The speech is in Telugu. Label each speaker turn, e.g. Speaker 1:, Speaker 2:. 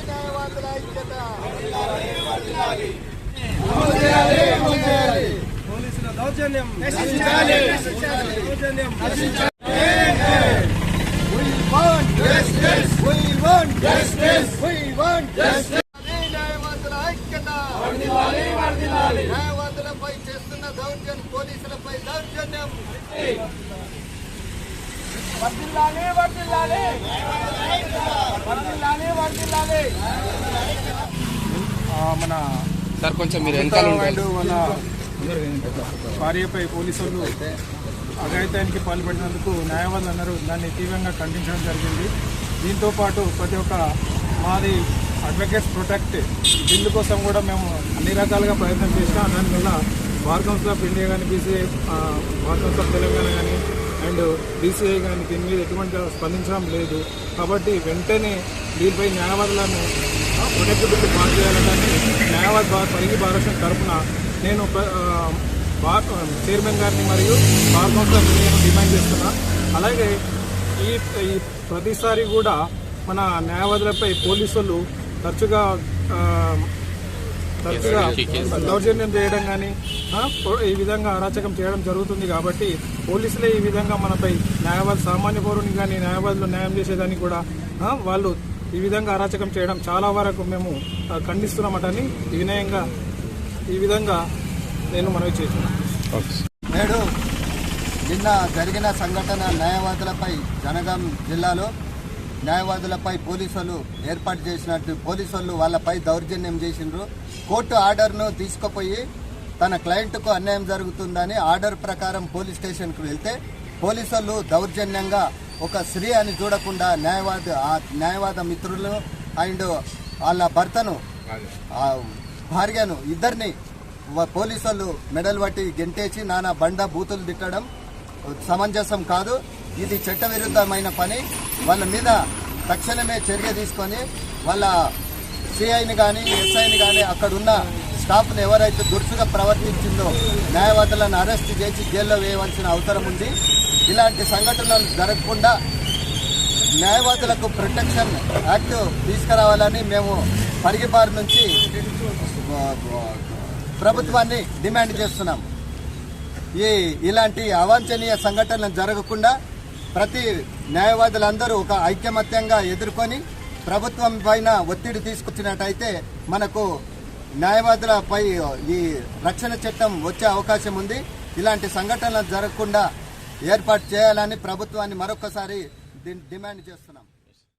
Speaker 1: న్యాయవాదుల ఐక్యత.
Speaker 2: పోలీసుల దౌర్జన్యం
Speaker 1: న్యాయవాదుల ఐక్యత. న్యాయవాదులపై చేస్తున్న దౌర్జన్యం, పోలీసులపై దౌర్జన్యం
Speaker 2: మన
Speaker 3: సార్ కొంచెం మీరు వెనకాల ఉండండి.
Speaker 2: వాళ్ళ భార్యపై పోలీసులు అఘాయిత్యానికి పాల్పడినందుకు న్యాయవాదులు అన్నారు దాన్ని తీవ్రంగా ఖండించడం జరిగింది. దీంతో పాటు ప్రతి ఒక్క మాది అడ్వకేట్స్ ప్రొటెక్ట్ బిల్లు కోసం కూడా మేము అన్ని రకాలుగా ప్రయత్నం చేసినా దానివల్ల బార్ కౌన్సిల్ ఆఫ్ ఇండియా కానీ, BCI bar council of Telangana కానీ అండ్ బీసీఐ కానీ దీని మీద ఎటువంటి స్పందించడం లేదు. కాబట్టి వెంటనే దీనిపై న్యాయవాదులను ప్రొటెక్ట్ బిల్లు పాస్ చేయాలని న్యాయవాద పరిగి భారత తరఫున నేను చైర్మన్ గారిని మరియు బార్ కౌన్సిల్ ఆఫ్ ఇండియాను డిమాండ్ చేస్తున్నా. అలాగే ఈ ప్రతిసారి కూడా మన న్యాయవాదులపై పోలీసులు తరచుగా దౌర్జన్యం చేయడం కానీ ఈ విధంగా అరాచకం చేయడం జరుగుతుంది. కాబట్టి పోలీసులే ఈ విధంగా మనపై న్యాయవాది సామాన్య పౌరుని కానీ న్యాయవాదులు న్యాయం చేసేదాన్ని కూడా వాళ్ళు ఈ విధంగా అరాచకం చేయడం చాలా వరకు మేము ఖండిస్తున్నామటని వినయంగా ఈ విధంగా నేను మనవి చేస్తున్నాను.
Speaker 1: నేడు నిన్న జరిగిన సంఘటన న్యాయవాదులపై జనగాం జిల్లాలో న్యాయవాదులపై పోలీసులు ఏర్పాటు చేసినట్టు పోలీసులు వాళ్ళపై దౌర్జన్యం చేసిండ్రు. కోర్టు ఆర్డర్ను తీసుకుపోయి తన క్లయింట్కు అన్యాయం జరుగుతుందని ఆర్డర్ ప్రకారం పోలీస్ స్టేషన్కు వెళ్తే పోలీసులు దౌర్జన్యంగా ఒక స్త్రీ అని చూడకుండా న్యాయవాద మిత్రులు అండ్ వాళ్ళ భర్తను భార్యను ఇద్దరిని పోలీసులు మెడల్ పట్టి గెంటేసి నానా బండ బూతులు తిట్టడం సమంజసం కాదు. ఇది చట్టవిరుద్ధమైన పని. వాళ్ళ మీద తక్షణమే చర్య తీసుకొని వాళ్ళ సిఐని కానీ ఎస్ఐని కానీ అక్కడున్న స్టాఫ్ను ఎవరైతే దురుసుగా ప్రవర్తించిందో న్యాయవాదులను అరెస్ట్ చేసి జైల్లో వేయవలసిన అవసరం ఉంది. ఇలాంటి సంఘటనలు జరగకుండా న్యాయవాదులకు ప్రొటెక్షన్ యాక్ట్ తీసుకురావాలని మేము పరిగిబార్ నుంచి ప్రభుత్వాన్ని డిమాండ్ చేస్తున్నాం. ఇలాంటి అవాంఛనీయ సంఘటనలు జరగకుండా ప్రతి న్యాయవాదులందరూ ఒక ఐకమత్యంగా ఎదుర్కొని ప్రభుత్వం పైన ఒత్తిడి తీసుకొచ్చినట్టయితే మనకు న్యాయవాదులపై ఈ రక్షణ చట్టం వచ్చే అవకాశం ఉంది. ఇలాంటి సంఘటనలు జరగకుండా ఏర్పాటు చేయాలని ప్రభుత్వాన్ని మరొకసారి డిమాండ్ చేస్తున్నాం.